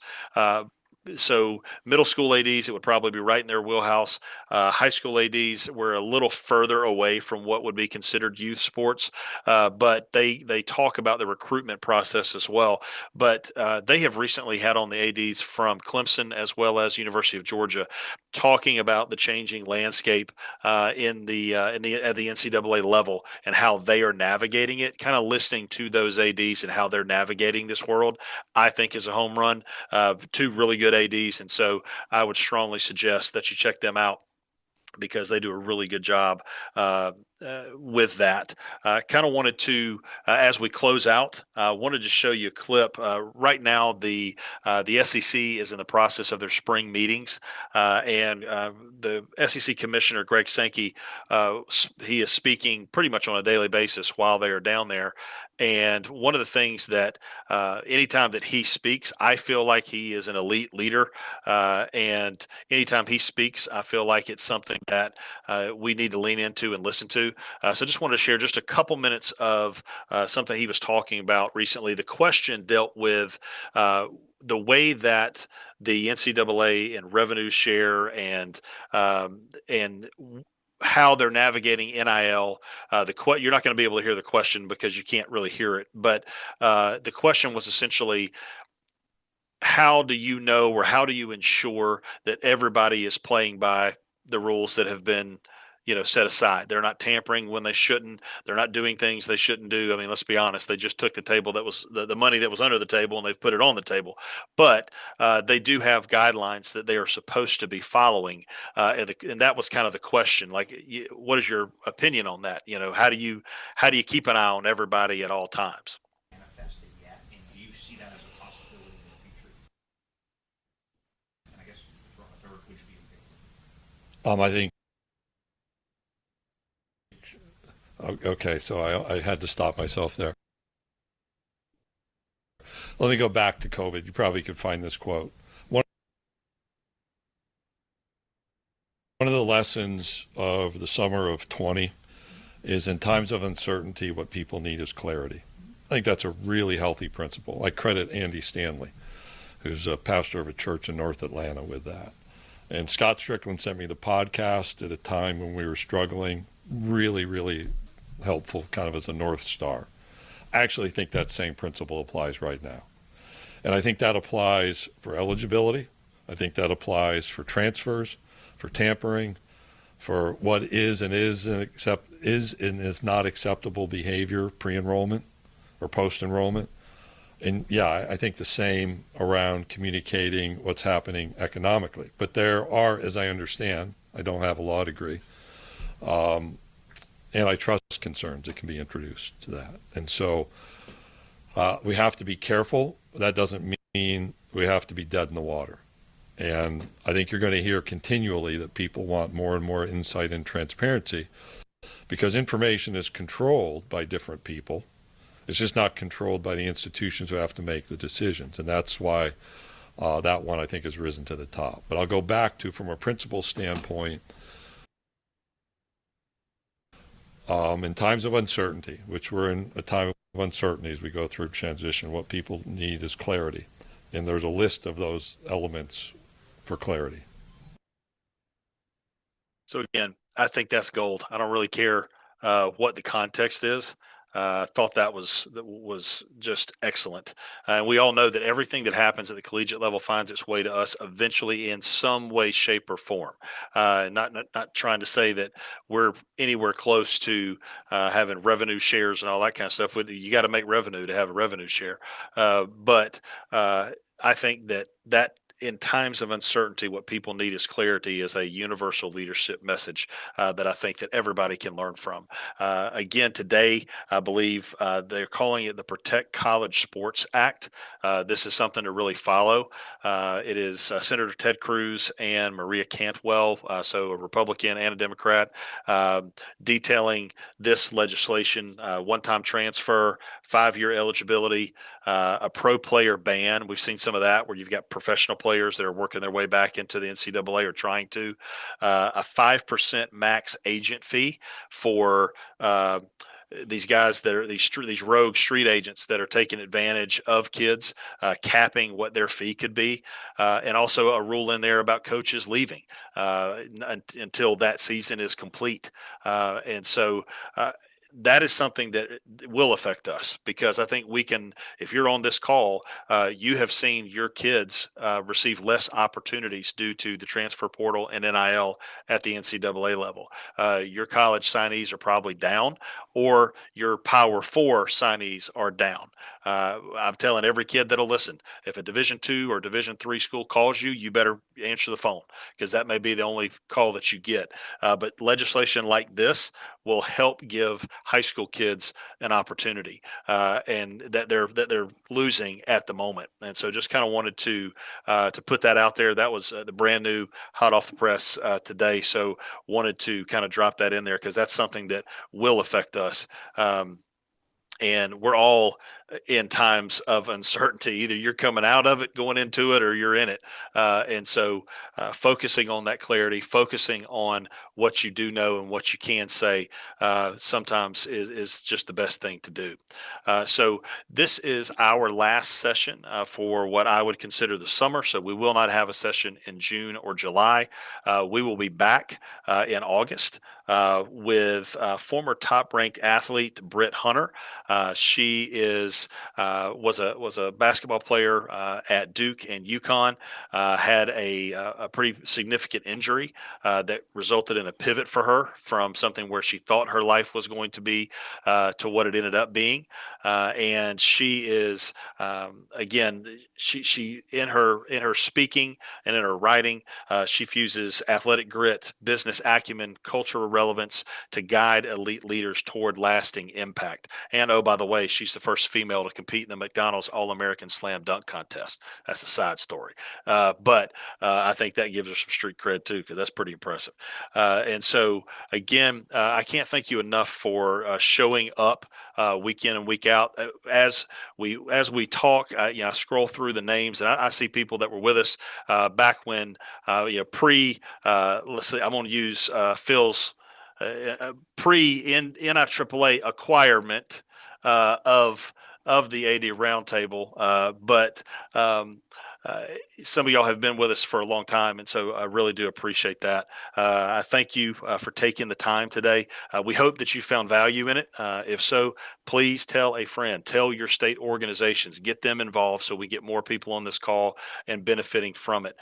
So middle school ADs, it would probably be right in their wheelhouse. High school ADs, we're a little further away from what would be considered youth sports, but they talk about the recruitment process as well. But they have recently had on the ADs from Clemson as well as University of Georgia, talking about the changing landscape at the NCAA level and how they are navigating it. Kind of listening to those ADs and how they're navigating this world, I think is a home run. Two really good ADs, and so I would strongly suggest that you check them out because they do a really good job with that. Kind of wanted to, as we close out, wanted to show you a clip. Right now, the SEC is in the process of their spring meetings, and the SEC Commissioner Greg Sankey, he is speaking pretty much on a daily basis while they are down there. And one of the things that anytime that he speaks, I feel like he is an elite leader. And anytime he speaks, I feel like it's something that we need to lean into and listen to. So I just wanted to share just a couple minutes of something he was talking about recently. The question dealt with the way that the NCAA and revenue share and how they're navigating NIL. You're not going to be able to hear the question because you can't really hear it. But the question was essentially, how do you know, or how do you ensure that everybody is playing by the rules that have been, set aside? They're not tampering when they shouldn't. They're not doing things they shouldn't do. I mean, let's be honest. They just took the table that was the money that was under the table and they've put it on the table. But they do have guidelines that they are supposed to be following. And that was kind of the question. Like, what is your opinion on that? How do you keep an eye on everybody at all times? Manifested yet, and do you see that as a possibility in the future? And I guess for a third, would you be okay? I think. Okay, so I had to stop myself there. Let me go back to COVID. You probably could find this quote. One of the lessons of the summer of 20 is, in times of uncertainty, what people need is clarity. I think that's a really healthy principle. I credit Andy Stanley, who's a pastor of a church in North Atlanta, with that. And Scott Strickland sent me the podcast at a time when we were struggling. Really, really helpful, kind of as a North Star. I actually think that same principle applies right now. And I think that applies for eligibility. I think that applies for transfers, for tampering, for what is and is not acceptable behavior pre-enrollment or post-enrollment. And yeah, I think the same around communicating what's happening economically. But there are, as I understand, I don't have a law degree, antitrust concerns that can be introduced to that. And so we have to be careful. That doesn't mean we have to be dead in the water. And I think you're going to hear continually that people want more and more insight and transparency, because information is controlled by different people. It's just not controlled by the institutions who have to make the decisions. And that's why that one, I think, has risen to the top. But I'll go back to, from a principle standpoint, in times of uncertainty, which we're in a time of uncertainty as we go through transition, what people need is clarity. And there's a list of those elements for clarity. So again, I think that's gold. I don't really care what the context is. I thought that was just excellent. And we all know that everything that happens at the collegiate level finds its way to us eventually in some way, shape, or form. Not trying to say that we're anywhere close to having revenue shares and all that kind of stuff. You got to make revenue to have a revenue share. But I think that in times of uncertainty, what people need is clarity, is a universal leadership message that I think that everybody can learn from. Again, today, I believe they're calling it the Protect College Sports Act. This is something to really follow. It is Senator Ted Cruz and Maria Cantwell, so a Republican and a Democrat, detailing this legislation: one-time transfer, 5-year eligibility, a pro player ban. We've seen some of that where you've got professional players that are working their way back into the NCAA or trying to, a 5% max agent fee for these guys that are these rogue street agents that are taking advantage of kids, capping what their fee could be, and also a rule in there about coaches leaving until that season is complete. And so that is something that will affect us, because I think we can, if you're on this call, you have seen your kids receive less opportunities due to the transfer portal and NIL at the NCAA level. Your college signees are probably down, or your Power 4 signees are down. I'm telling every kid that'll listen, if a Division II or Division III school calls you, you better answer the phone, because that may be the only call that you get. But legislation like this will help give high school kids an opportunity, and that they're losing at the moment. And so just kind of wanted to put that out there. That was the brand new, hot off the press today. So wanted to kind of drop that in there, because that's something that will affect us. And we're all in times of uncertainty. Either you're coming out of it, going into it, or you're in it. And so focusing on that clarity, focusing on what you do know and what you can say, sometimes is just the best thing to do. So this is our last session for what I would consider the summer. So we will not have a session in June or July. We will be back in August with former top-ranked athlete Britt Hunter. She was a basketball player at Duke and UConn. Had a pretty significant injury that resulted in a pivot for her from something where she thought her life was going to be to what it ended up being. And she is again, she in her speaking and in her writing, she fuses athletic grit, business acumen, cultural relevance to guide elite leaders toward lasting impact. And oh, by the way, she's the first female to compete in the McDonald's All-American Slam Dunk Contest. That's a side story. But I think that gives her some street cred too, because that's pretty impressive. And so again, I can't thank you enough for showing up week in and week out. As we talk, I scroll through the names, and I see people that were with us back when let's see, I'm going to use Phil's pre-NIAAA acquirement of the AD Roundtable, but some of y'all have been with us for a long time, and so I really do appreciate that. I thank you for taking the time today. We hope that you found value in it. If so, please tell a friend, tell your state organizations, get them involved so we get more people on this call and benefiting from it.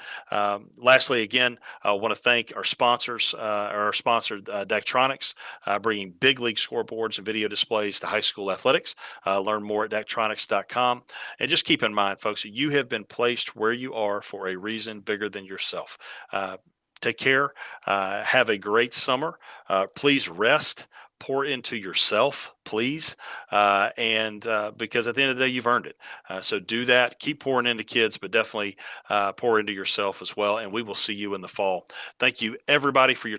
Lastly, again, I want to thank our sponsors, our sponsor, Daktronics, bringing big league scoreboards and video displays to high school athletics. Learn more at daktronics.com. And just keep in mind, folks, you have been placed where you are for a reason bigger than yourself. Take care. Have a great summer. Please rest. Pour into yourself, please. And because at the end of the day, you've earned it. So do that. Keep pouring into kids, but definitely pour into yourself as well. And we will see you in the fall. Thank you, everybody, for your